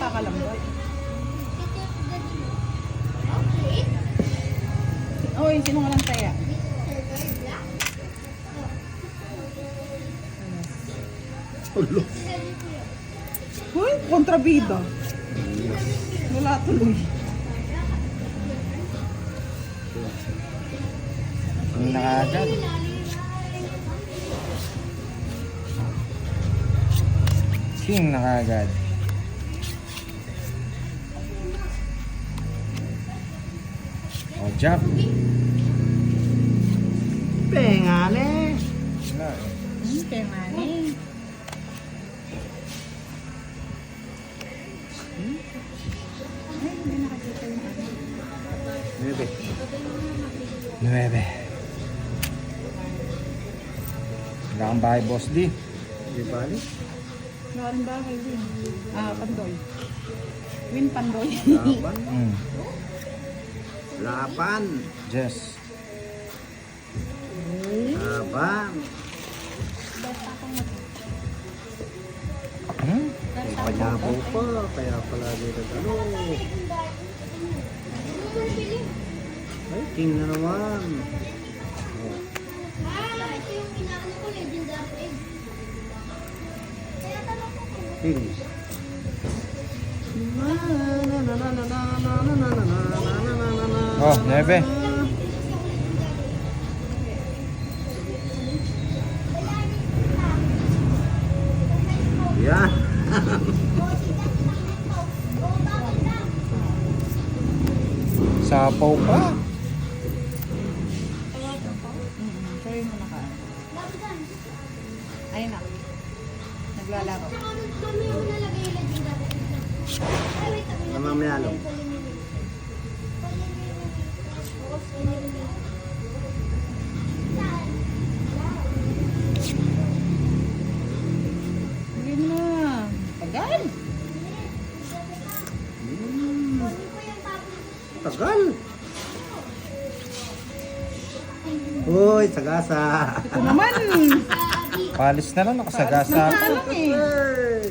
nakakalambot. Oy, sino nga lang taya? Ulo. Uy, kontrabida. Wala tuloy. Ang nakagad. King nakagad. O, Jack. Pengane. Wala eh. Kaya nga eh. Ay, hindi nakakita yung ano. Bebe. 9. Wala kang bahay, Boss D. Di bali. Wala rin ba kayo din? Pandoy. Win Pandoy. Laban. Mm. Laban. Jess. Laban. Hmm? May panyabo pa. Kaya pala dito ano. Ay, king na naman. Oh, king. Oh, 9. Yan. Sapaw pa. Sorry mo na ka. Ayun na. Naglalaro. Namamayalong. Yun na. Tagal. Tagal. Uy, sagasa. Ito naman. Palis na lang, nakasagasa. Nagtalang eh.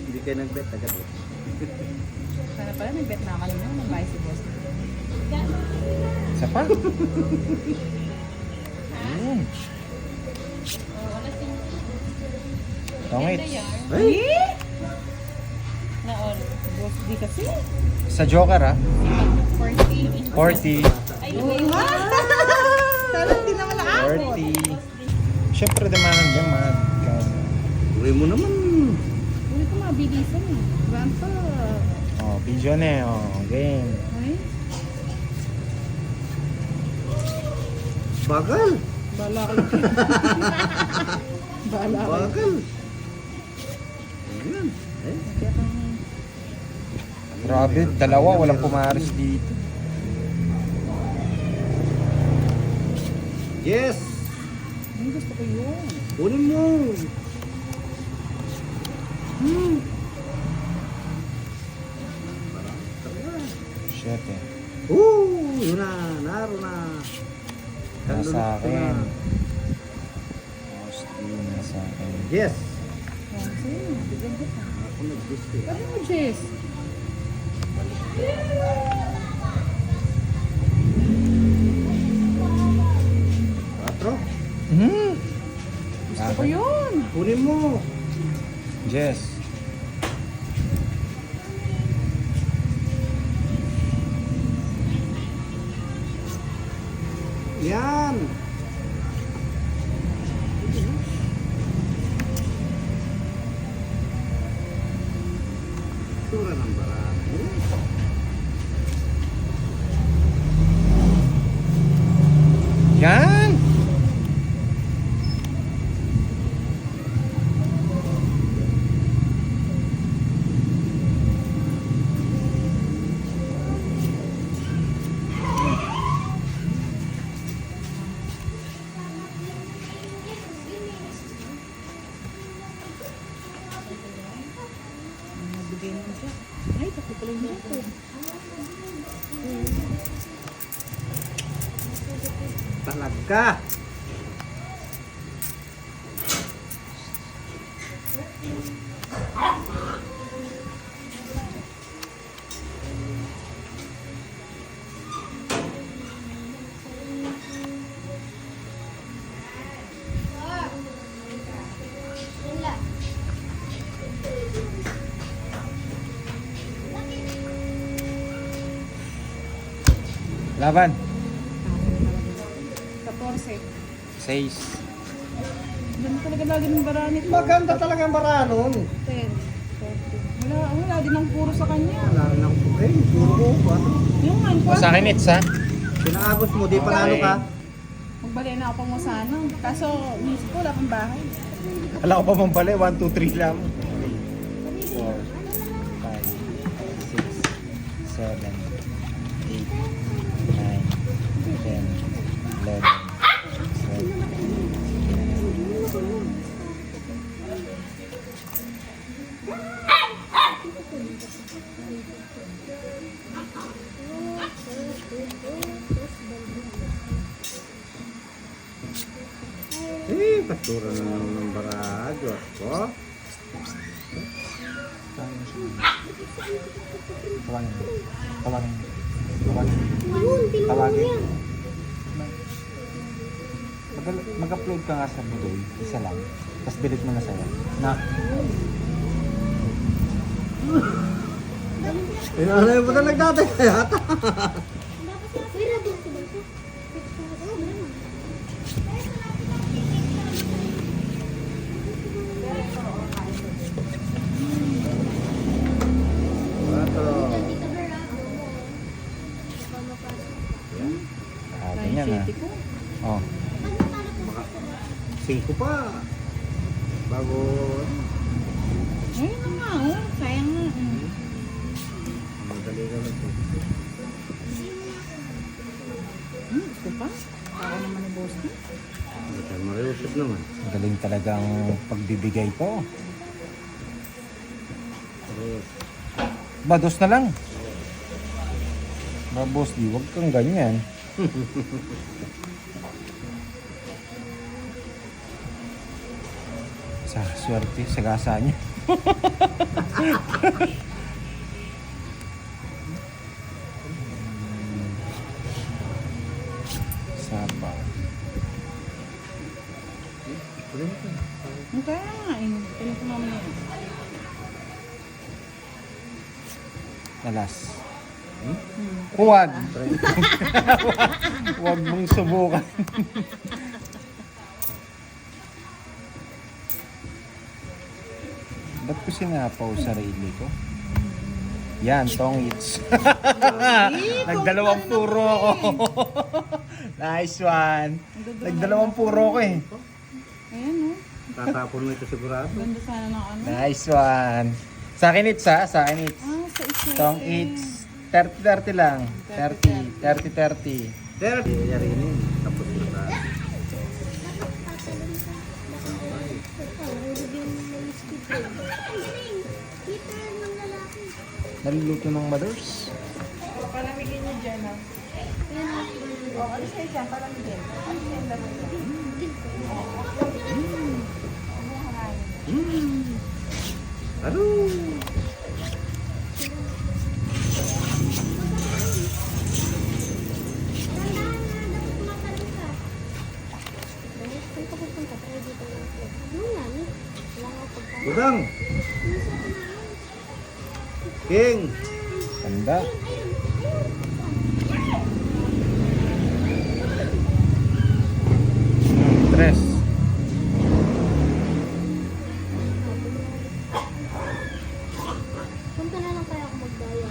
Hindi kayo nag-bet agad. Sana pala nag-bet na kanina. Nag-buy si boss. Isa pa. Ayun. Tongit. Ay! Eh? Na all. Boss di kasi. Sa Joker ah. 40. 40. Uy, ha? Sana hindi naman naabot. 40. Siyempre naman dyan, man. Uwi mo naman. Uy, ko mabilisan eh. Grandpa. Oh, video na eh. Oh, game. Ay, Bagal. bala ka. Bala ka. Bagal. Ayan. Eh, Kaya kang... Grabe, dalawa. Walang pumaris dito. yes. Ay, gusto ko yun. Kunin mo. Shit eh. Yun na. Naro na. Nasa akin. Mostly nasa akin. Yes. Yan, sige. Bigyan kita. Ako nag-gusto eh. Sabi mo, Jess. Patro. Hmm. Gusto ko yun. Kunin mo. Jess. Yan. Sura ng barako. Yan! Nagbigay mo siya. Ay, tapos pala yung dito. Talaga. Laban. 14. 6. Ganun talaga lagi ng bara nito. Maganda talaga ang bara nun. 10. 14. Wala din ang puro sa kanya. Wala rin ako. Puro ko. Ano? Yung nga, yung O sa akin, it's ha? Pinaagos mo, di panalo ka. Magbali na ako pang musano. Kaso, miss ko, wala pang bahay. Wala ko pa mong pala, 1, 2, 3 lang. 4, 5, 6, 7, 8, 9, 10, 11, 12. Pastura na naman ng bara. Diyos ko. Tawagin. Tawagin. Tawagin. Tawagin. Mag-upload ka nga sa video, isa lang. Tapos delete mo na sa'yo. Na. Inanay mo na nagdatay kaya ata. Ganyan na. City ko. Oh. 5 pa. Bago. Ayun na nga, oh. Sayang nga. Madali ka lang. Ito pa? Para naman ni boss ko. Basta mariusip naman. Galing talagang pagbibigay ko. Bados na lang. Babos, di wag kang ganyan. Sa swerte, sagasa niya. Saba. Ang kaya nga, eh. Pinig ko mamaya. Alas. Huwag. Huwag mong subukan. Ba't ko sinapaw sarili ko? Yan, tongits. Nagdalawang puro ako. Nice one. Nagdalawang puro ko eh. Ayan, oh. Tatapon mo ito sigurado. Ganda sana ng ano. Nice one. Sa akin it's ha? Sa akin it's. Ah, sa isa. Tong it's 30-30 lang. 30. 30-30. Pero, yari yun. Tapos na tayo. Naluluto ng mothers. Palamigin niyo dyan, ah. O, ano siya dyan? Palamigin. Ano siya yung laman niya? Ano? Budang! King! Tanda. Tres. Punta na lang kaya ako magdaya.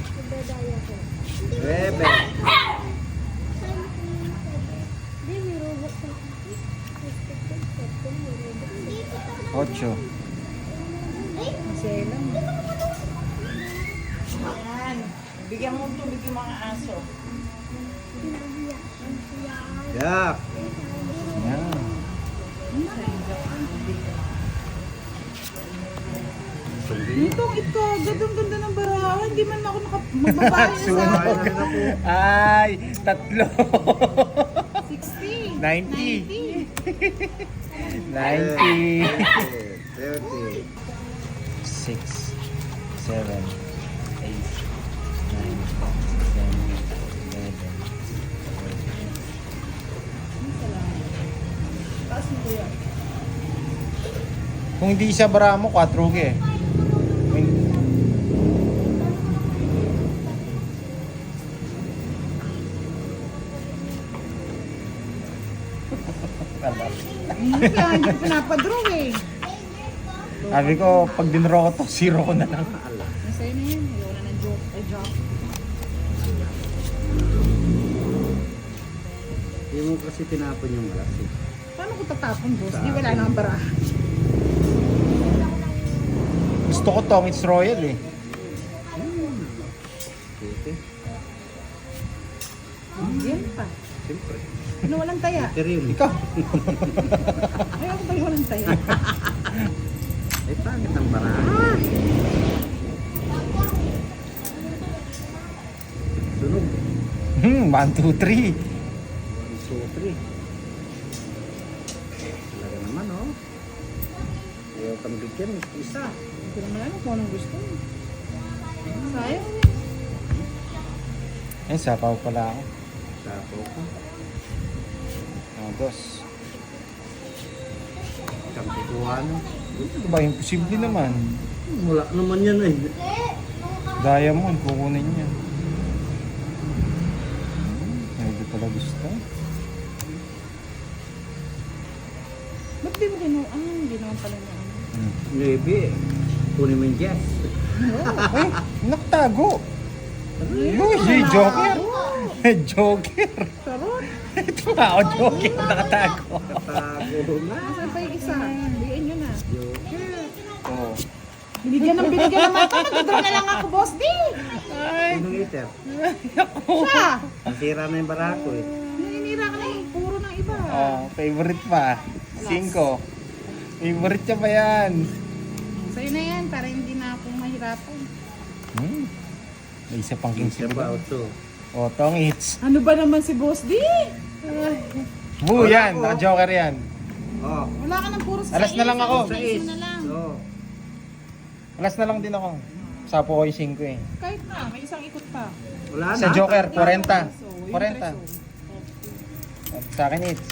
Magdadaya ko. Bebe! Hindi, may robot sa Ocho. Masaya lang. Ayan. Bigyan mo tubig yung mga aso. Yak! Yan. Itong ito, gandang-ganda ng barahan. Hindi man ako magbabahay na sa Sunog. Ay, tatlo. 60. 90. 90. 30. 6, 7, 8, 9, 10, 11, 12. Taas mo kuya. Kung hindi isa bara mo, 4 ke. Kaya hindi ko pinapadraw eh. Sabi ko, pag dinro ko to, zero ko na lang. Nasa yun na yun. Ayaw na ng joke. Ay, joke. Hindi mo kasi tinapon yung malas eh. Paano ko tatapon, boss? Di wala nang bara. Gusto ko tong, it's royal eh. Okay. Yan pa. Siyempre. Ano walang taya? Ethereum. Ikaw. Ayaw ko tayo walang taya. Ay, pangit ang barahan. Sunog. 1, 2, 3. 1, 2, 3. Talaga naman, oh. Ayaw kang bigyan. Isa. Hindi ko naman alam kung anong gusto. Sayang. Eh, sapaw pala ako. Tapo ko. Dos. Isang kukuha, no? Ano ba? Imposible naman. Wala naman yan eh. Diamond, kukunin niya. Hindi pala gusto. Ba't di mo ginawa? Hindi naman pala niya. Maybe. Kunin mo yung yes. Ay, naktago. Uy, Joker. Joker. Sarot. Ito nga, Joker. Nakatago. Tago na. Nasaan pa yung isa? Bigyan nyo na. Joker. Oo. Binigyan naman ako. Nagdadraw na lang ako, boss. Di! Sinong iter? Siya! Nasira na yung barako eh. Naninira ka na yung puro ng iba. Oh, favorite pa. 5. Favorite niya pa yan. Sa'yo na yan, para hindi na ako mahirapan. May isa pang king Isa pa, sibulan. 8. O, tong hits. Ano ba naman si Boss D? Boo, Wala yan. ko. Naka-joker yan. Oh. Wala ka ng puro sa Alas na lang ako. Sa is. na lang. Oh. Alas na lang din ako. Sapo ko yung 5 eh. Kahit na, may isang ikot pa. Wala na. Sa joker, 40. So, yung 40. preso. Sa akin hits.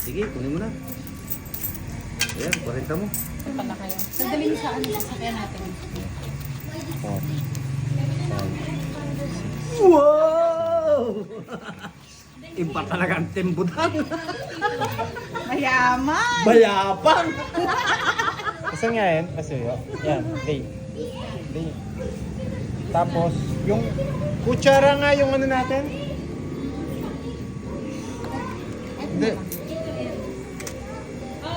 Sige, kunin mo na. Ayan, 40 mo. Pala kayo. Sandali mo sa ano, sasakyan natin. 4. Wow! Iba talaga ang timbudan. Mayaman! Bayapang! Kasi nga yan, kasi yan, day. Day. Tapos, yung kutsara nga yung ano natin. Hindi.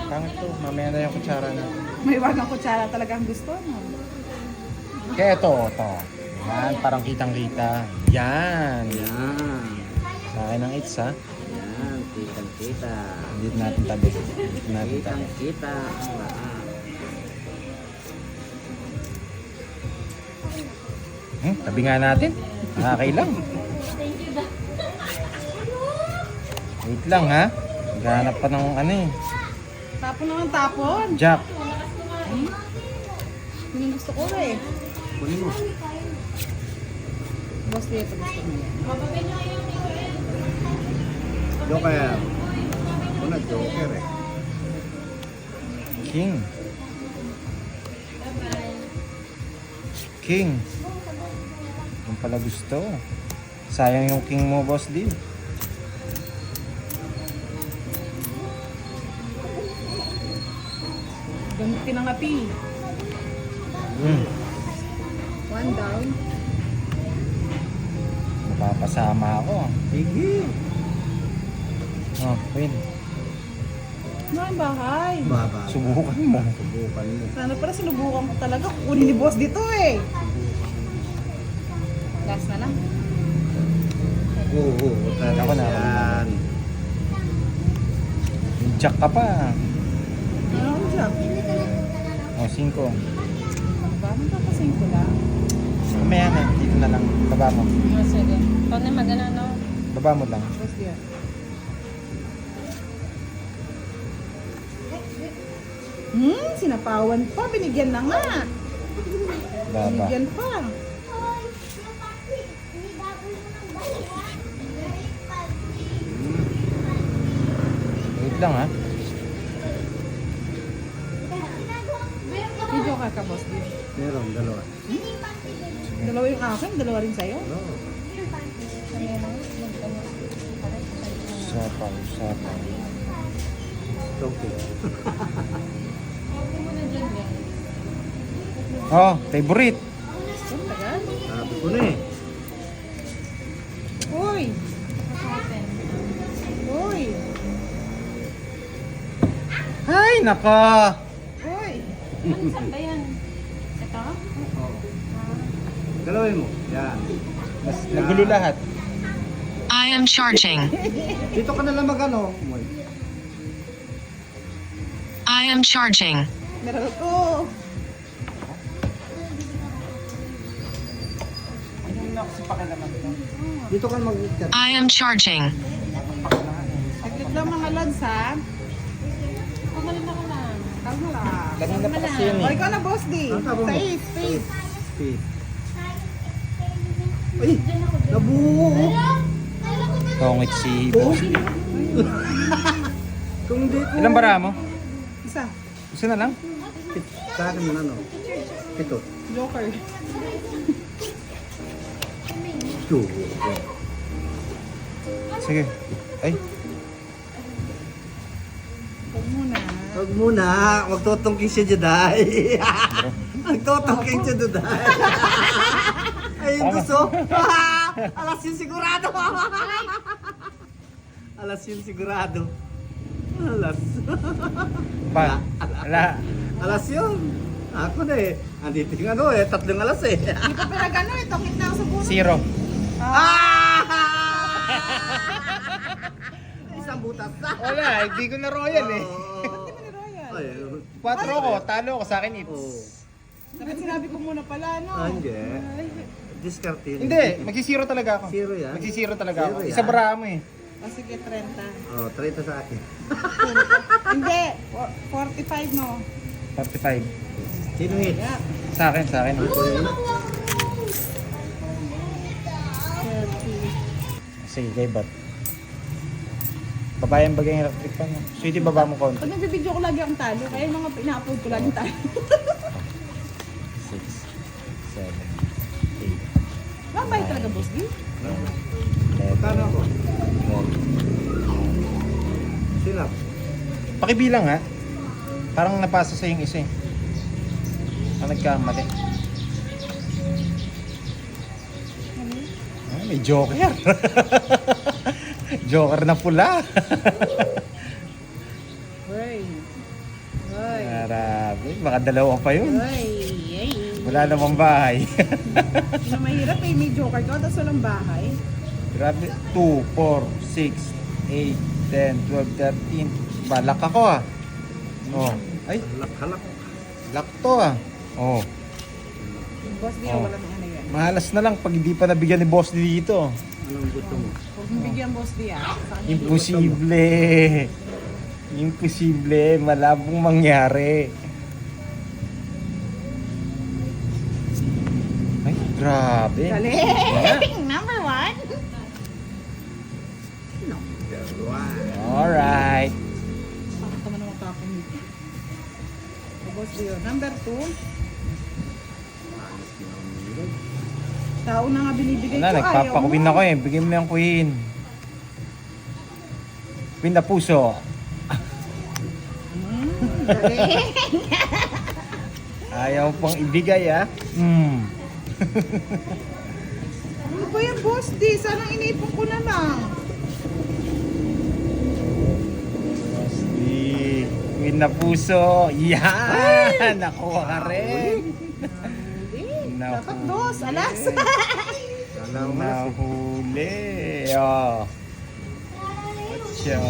Pangit to, mamaya na yung kutsara na. May wagang kutsara talagang gusto, no? Kaya ito. Yan, parang kitang-kita. Yan. Yan. Sa akin ang hits ha. Yan, kitang-kita. Dito natin tabi. Dito natin tabi. Kitang-kita ang lahat. Tabi nga natin. Nakakailang. Wait lang ha. Naghahanap pa ng ano eh. Tapon naman, tapon. Jack. Yun yung gusto ko eh. Kunin mo. Boss D, ito gusto mo yan. Joker. Una, joker eh. King. King. Yung pala gusto. Sayang yung king mo, boss D. Gamit tinangapi. One down. Mapapasama ako. Sige. Oh, win. Ano bahay? Baba. Subukan mo. Subukan mo. Sana pala sinubukan ko talaga. Kunin ni boss dito eh. Last na lang. Oo, talaga Ako na. yan. Jack ka pa. Ano ako siya? O, 5. Ba? Magkakasing ko lang. Mamaya na. Dito na lang. Baba mo. Sige. Paano magana no? Baba mo lang. Boss D. Sinapawan pa. Binigyan na nga. Baba. Binigyan pa. Wait lang ha. Video ka boss D. Meron, dalawa. Dalawa yung akin, dalawa rin sa'yo. Oo. Sapaw, sapaw. Tongki. Huwag mo na dyan, guys. Oh, favorite. Sabi ko na eh. Uy! Open. Uy! Ay, naka. Uy! Ano saan ba yan? Ito? Oo. Galawin mo. Yan. Mas nagulo lahat. I am charging. Dito ka na lang mag-ano. Moy. I am charging. Meron ko! Yung na kasi pakilaman ko. Dito ka mag-chat. I am charging. Saglit lang mga lads, ha? Kumalit ako lang. Kalma lang. Kanina pa kasi yun O, eh. ikaw na, boss D. Ang tabo mo? Face, face. Speed. Ay! Nabuo! Tongit si Boss. Kung di ko... Ilang bara mo? Isa. Isa na lang? Sa akin mo na, no? Ito. Joker. Sige. Ay, Huwag muna. Huwag muna. Magtutungking siya Juday. Magtutungking siya Juday. Ay, yung gusto. Alas yun sigurado. Alas yun sigurado. Alas. pa. Ala. Alas yun. Ako na eh. Andito yung ano eh. 3 alas eh. Hindi pa pinagano eh. Tokit na ako sa puno. Zero. Ah! Isang butas na. Wala, hindi ko na royal eh. Hindi mo ni Royal. Ay, 4 ko, talo ko sa akin oh. it's. Dapat sinabi ko muna pala, no? Hindi. Discard yun. Hindi, magsisiro talaga ako. Zero yan. Magsisiro talaga ako. Zero yan. Isa bara mo eh. O sige, 30. Oh, 30 sa akin. Hindi, 45 no. 45. Sino hit? Yeah. Sa akin, sa akin. Ano yun? Sige, kay Bat. Babayan bagay yung electric fan. Sweetie, baba mo konti. Pag nagbibideo ko lagi ang talo, kaya yung mga ina-upload ko lagi ang talo. 6, 7, Mabay talaga, boss D. 8, Kano ako? 12. Sila. Pakibilang ha. Parang napasa sa yung isa eh. Ang nagkamali. Ah, may joker. Joker na pula. Hoy. Hoy. Grabe, baka dalawa pa yun. Hoy. Ay. Wala namang bahay. Yun ang mahirap eh, may joker ka, tapos walang bahay. Grabe, 2, 4, 6, 8, 10, 12, 13. Balak ako ah. Oh, ay, Halak. lock to ah. Oh, Yung boss D, Oh. wala nang ano yan. mahalas na lang pag hindi pa nabigyan ni boss dito. Anong gusto mo? Huwag mong bigyan boss D ah. Sa kanya. Imposible. Imposible. Malabong mangyari. Ay, grabe. Galing! Number 1. Alright. Bakit naman naman tapon dito? O boss D, number 2. Tao na nga binibigay Wala, ko, nagpapakuwin ako eh. Bigyan mo yung queen. Queen na puso. Galing! Ayaw pang ibigay ah. Ano ba yan, boss D? Sana inipon ko na lang. Queen na puso. Yan! Nakuha ka rin. Dapat dos, alas. Sana mo na. Nahuli. Oh. Siya.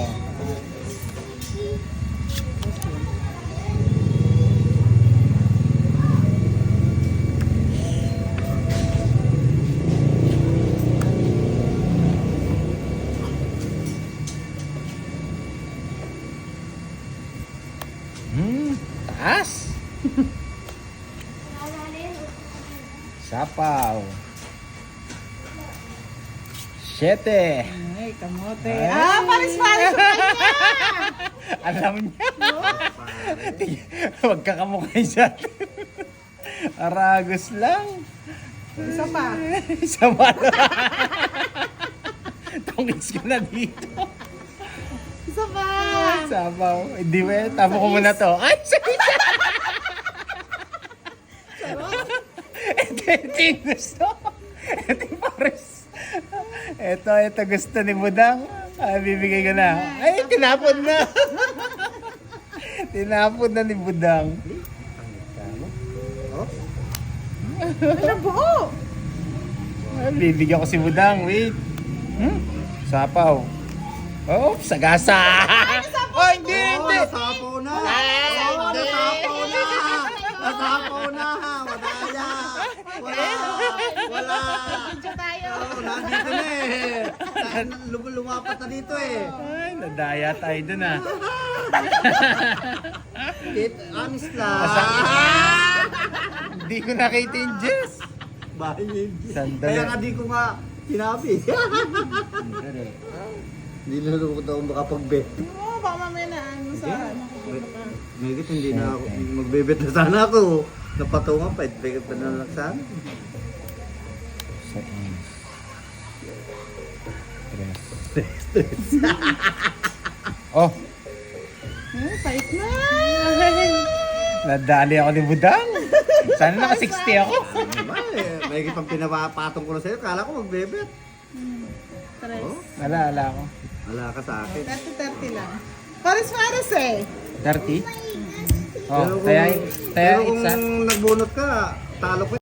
Taas. Sapaw. 7. Ay, kamote. Ay. Ah, paris-paris sa kanya. Alam niya. Huwag ka kamukhay sa atin. Aragos lang. Isa pa. Isa pa na. Tongits ka na dito. Isa pa. Sabaw. Hindi ba? Tama ko muna to. Ay, sorry. Ito yung gusto. Ito yung pares. Ito gusto ni Budang. Ay, bibigay ko na. Ay, tinapon na. Tinapon na ni Budang. Oh, Ano buo? Ay, bibigyan ko si Budang. Wait. Sapaw. Oh, sagasa. Oh, hindi. nasapaw na! Oh, nasapaw na! Nasapaw na! Madaya! Wala! Video tayo. Oh, nandito na eh! Lumapat na dito eh! Ay, nadaya tayo dun ah. Honest lang! Hindi ko nakita yung Jess. Bahay Sandali. Kaya nga di ko nga sinabi. Hindi na lulukot ako makapag-bet. Oo, baka mamaya na ano sa ano. Mayigit hindi na ako magbebet na sana ako. Napatungan pa, ibigay pa na lang sana. Oh, Fight na. nadali ako ni Budang. Sana naka 60 ako. Mayigit pang pinapatong ko na sa'yo. Kala ko magbebet. Tres. Oh, Wala ako. wala ka sa akin. 30-30 lang. Pares-pares eh. 30? Oh, Pero kaya pero kung isa. nagbunot ka, talo ko